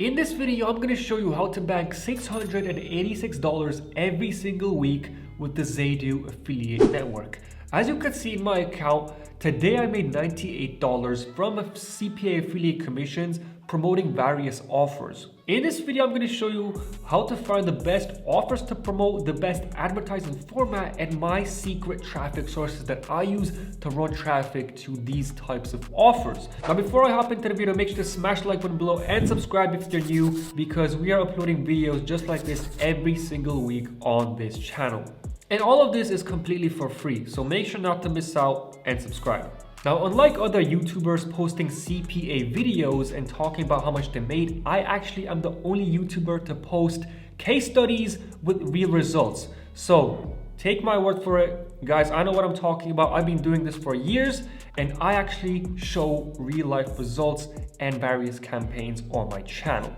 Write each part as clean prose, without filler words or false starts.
In this video, I'm going to show you how to bank $686 every single week with the Zeydoo affiliate network. As you can see in my account, today I made $98 from CPA affiliate commissions promoting various offers. In this video, I'm going to show you how to find the best offers to promote, the best advertising format, and my secret traffic sources that I use to run traffic to these types of offers. Now, before I hop into the video, make sure to smash the like button below and subscribe if you're new, because we are uploading videos just like this every single week on this channel. And all of this is completely for free, so make sure not to miss out and subscribe. Now, unlike other YouTubers posting CPA videos and talking about how much they made, I actually am the only YouTuber to post case studies with real results. So take my word for it, guys. I know what I'm talking about. I've been doing this for years, and I actually show real life results and various campaigns on my channel.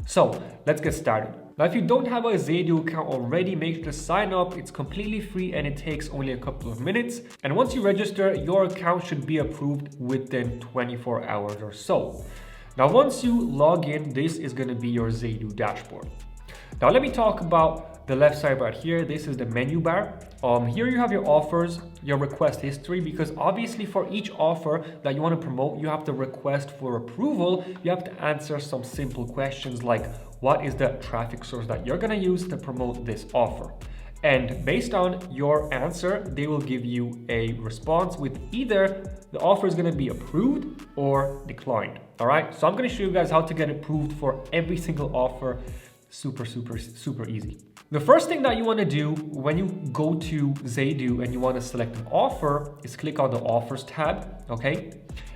So let's get started. Now, if you don't have a Zeydoo account already, make sure to sign up. It's completely free and it takes only a couple of minutes. And once you register, your account should be approved within 24 hours or so. Now, once you log in, this is going to be your Zeydoo dashboard. Now, let me talk about the left side right here. This is the menu bar. Here you have your offers, your request history, because obviously for each offer that you want to promote, you have to request for approval. You have to answer some simple questions like, what is the traffic source that you're going to use to promote this offer? And based on your answer, they will give you a response with either the offer is going to be approved or declined. All right. So I'm going to show you guys how to get approved for every single offer. Super easy. The first thing that you want to do when you go to Zeydoo and you want to select an offer is click on the offers tab. Okay.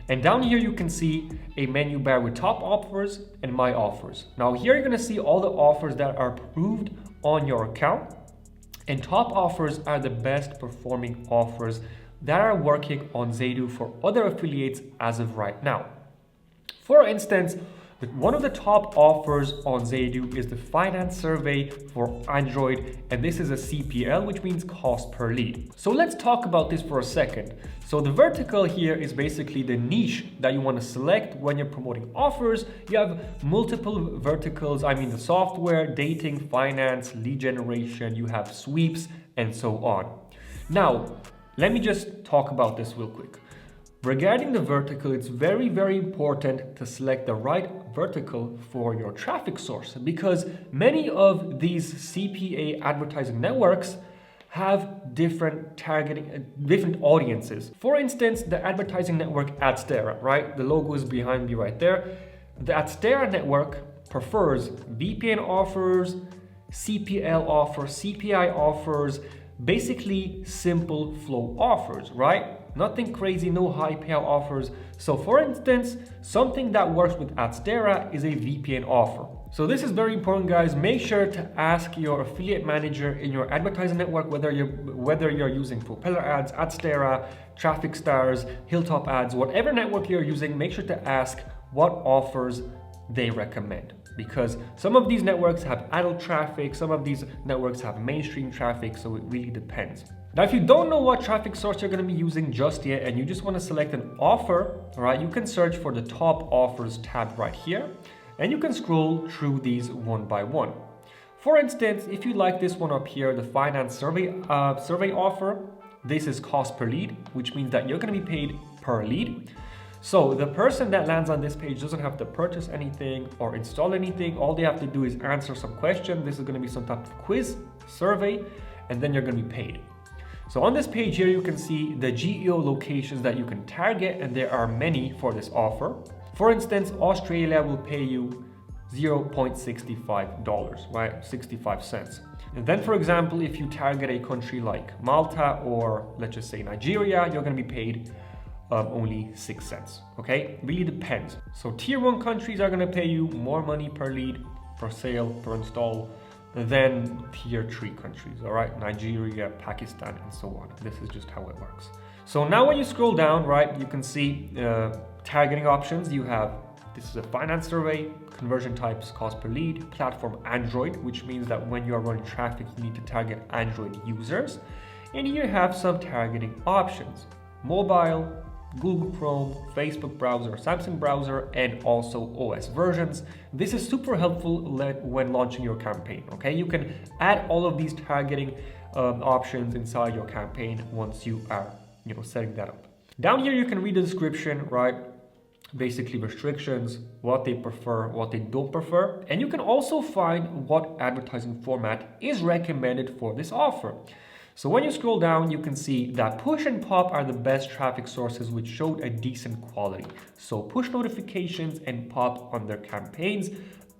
And down here, you can see a menu bar with top offers and my offers. Now here, you're going to see all the offers that are approved on your account, and top offers are the best performing offers that are working on Zeydoo for other affiliates as of right now. For instance, one of the top offers on Zeydoo is the finance survey for Android, and this is a CPL, which means cost per lead. So let's talk about this for a second. So the vertical here is basically the niche that you want to select when you're promoting offers. You have multiple verticals. I mean, the software, dating, finance, lead generation, you have sweeps, and so on. Now, let me just talk about this real quick. Regarding the vertical, it's very important to select the right vertical for your traffic source, because many of these CPA advertising networks have different targeting, different audiences. For instance, the advertising network Adstera, right? The logo is behind me right there. The Adstera network prefers VPN offers, CPL offers, CPI offers, basically simple flow offers, right? Nothing crazy, no high payout offers. So for instance, something that works with Adstera is a VPN offer. So this is very important, guys. Make sure to ask your affiliate manager in your advertising network, whether you're using Propeller Ads, Adstera, Traffic Stars, Hilltop Ads, whatever network you're using, make sure to ask what offers they recommend. Because some of these networks have adult traffic, some of these networks have mainstream traffic, so it really depends. Now, if you don't know what traffic source you're going to be using just yet, and you just want to select an offer, all right, you can search for the top offers tab right here, and you can scroll through these one by one. For instance, if you like this one up here, the finance survey offer, this is cost per lead, which means that you're going to be paid per lead. So the person that lands on this page doesn't have to purchase anything or install anything. All they have to do is answer some question. This is going to be some type of quiz, survey, and then you're going to be paid. So on this page here, you can see the GEO locations that you can target, and there are many for this offer. For instance, Australia will pay you $0.65, right? 65 cents. And then, for example, if you target a country like Malta or let's just say Nigeria, you're going to be paid only 6 cents. Okay, really depends. So tier 1 countries are going to pay you more money per lead, per sale, per install than tier 3 countries. All right, Nigeria, Pakistan, and so on. This is just how it works. So now when you scroll down, right, you can see targeting options. You have, this is a finance survey, conversion types, cost per lead, platform Android, which means that when you are running traffic, you need to target Android users. And here you have some targeting options: mobile, Google Chrome, Facebook browser, Samsung browser, and also OS versions. This is super helpful when launching your campaign, okay? You can add all of these targeting options inside your campaign once you are, setting that up. Down here, you can read the description, right? Basically restrictions, what they prefer, what they don't prefer. And you can also find what advertising format is recommended for this offer. So when you scroll down, you can see that push and pop are the best traffic sources which showed a decent quality. So push notifications and pop on their campaigns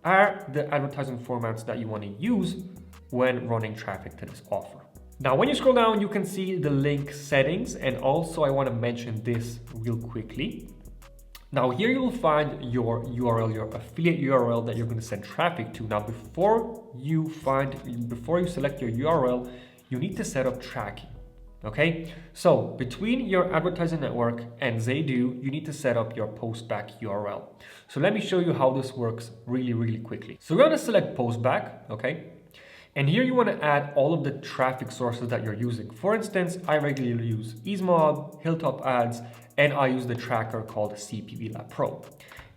are the advertising formats that you want to use when running traffic to this offer. Now, when you scroll down, you can see the link settings. And also I want to mention this real quickly. Now here you'll find your URL, your affiliate URL that you're going to send traffic to. Now, before you select your URL, you need to set up tracking, okay? So between your advertising network and Zeydoo, you need to set up your postback URL. So let me show you how this works really quickly. So we're going to select postback, okay? And here you want to add all of the traffic sources that you're using. For instance, I regularly use EaseMob, Hilltop Ads, and I use the tracker called CPA Pro.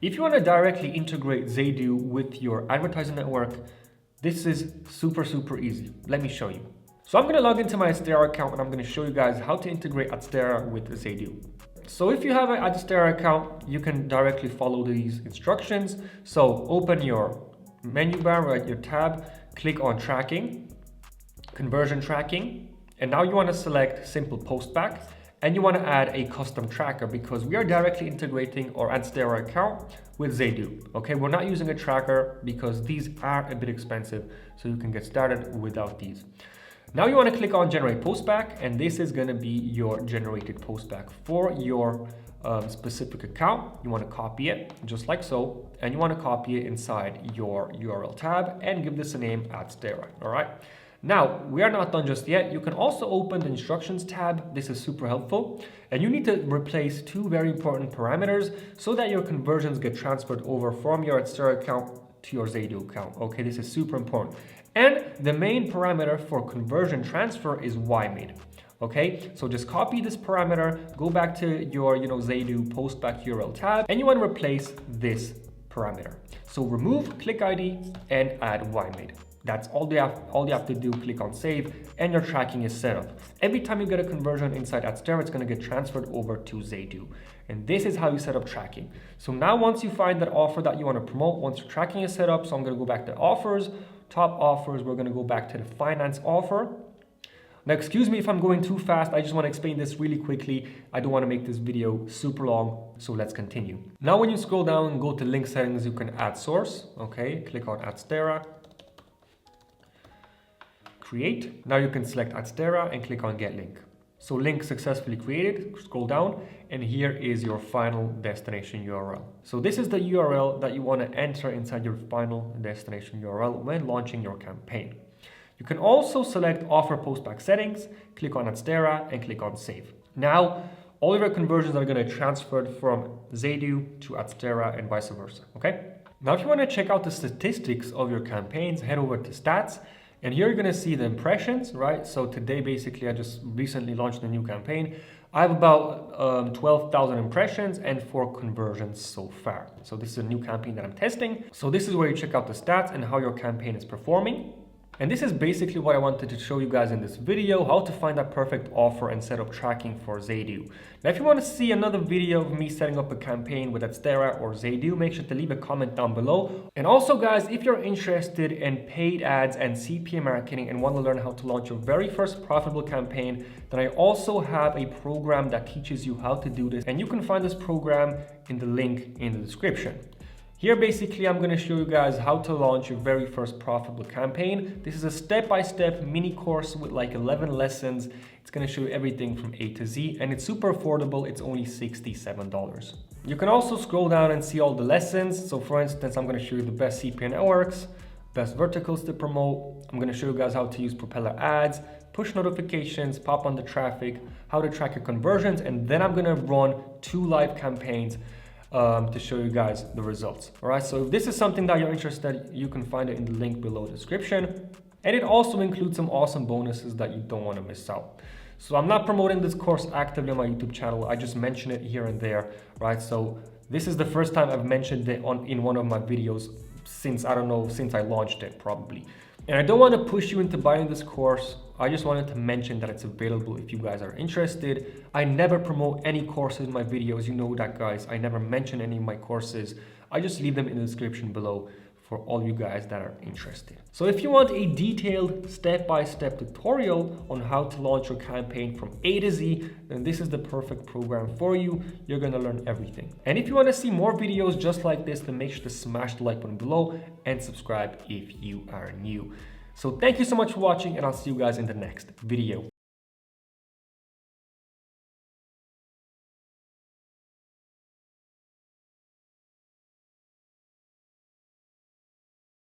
If you want to directly integrate Zeydoo with your advertising network, this is super easy. Let me show you. So I'm going to log into my Adstera account and I'm going to show you guys how to integrate Adstera with Zeydoo. So if you have an Adstera account, you can directly follow these instructions. So open your menu bar, right, your tab, click on tracking, conversion tracking, and now you want to select simple postback and you want to add a custom tracker because we are directly integrating our Adstera account with Zeydoo. Okay, we're not using a tracker because these are a bit expensive, so you can get started without these. Now you want to click on generate postback, and this is going to be your generated postback for your specific account. You want to copy it just like so, and you want to copy it inside your URL tab and give this a name Adstera. All right. Now we are not done just yet. You can also open the instructions tab. This is super helpful, and you need to replace two very important parameters so that your conversions get transferred over from your Adstera account to your Zeydoo account. Okay, this is super important. And the main parameter for conversion transfer is YMade. Okay, so just copy this parameter, go back to your Zeydoo postback URL tab, and you want to replace this parameter. So remove click ID and add YMade. That's all you have to do. Click on save and your tracking is set up. Every time you get a conversion inside Adstera, it's going to get transferred over to Zeydoo. And this is how you set up tracking. So now once you find that offer that you want to promote, once your tracking is set up, so I'm going to go back to offers, top offers, we're going to go back to the finance offer. Now, excuse me if I'm going too fast. I just want to explain this really quickly. I don't want to make this video super long, so let's continue. Now, when you scroll down and go to link settings, you can add source. Okay, click on Adstera. Create. Now you can select Adstera and click on get link. So link successfully created, scroll down, and here is your final destination URL. So this is the URL that you want to enter inside your final destination URL when launching your campaign. You can also select offer postback settings, click on Adstera and click on save. Now, all of your conversions are going to transfer from Zeydoo to Adstera and vice versa, okay? Now, if you want to check out the statistics of your campaigns, head over to stats. And here you're going to see the impressions, right? So today, basically, I just recently launched a new campaign. I have about 12,000 impressions and 4 conversions so far. So this is a new campaign that I'm testing. So this is where you check out the stats and how your campaign is performing. And this is basically what I wanted to show you guys in this video, how to find that perfect offer and set up tracking for Zeydoo. Now, if you want to see another video of me setting up a campaign with Adstera or Zeydoo, make sure to leave a comment down below. And also, guys, if you're interested in paid ads and CPA marketing and want to learn how to launch your very first profitable campaign, then I also have a program that teaches you how to do this. And you can find this program in the link in the description. Here, basically, I'm going to show you guys how to launch your very first profitable campaign. This is a step-by-step mini course with like 11 lessons. It's going to show you everything from A to Z, and it's super affordable. It's only $67. You can also scroll down and see all the lessons. So for instance, I'm going to show you the best CPA networks, best verticals to promote. I'm going to show you guys how to use propeller ads, push notifications, pop on the traffic, how to track your conversions, and then I'm going to run 2 live campaigns to show you guys the results. All right, so if this is something that you're interested, you can find it in the link below the description. And it also includes some awesome bonuses that you don't want to miss out. So I'm not promoting this course actively on my YouTube channel. I just mention it here and there, right? So this is the first time I've mentioned it in one of my videos since, I don't know, since I launched it probably. And I don't want to push you into buying this course. I just wanted to mention that it's available if you guys are interested. I never promote any courses in my videos. You know that, guys. I never mention any of my courses. I just leave them in the description below for all you guys that are interested. So if you want a detailed step-by-step tutorial on how to launch your campaign from A to Z, then this is the perfect program for you. You're gonna learn everything. And if you want to see more videos just like this, then make sure to smash the like button below and subscribe if you are new. So thank you so much for watching, and I'll see you guys in the next video.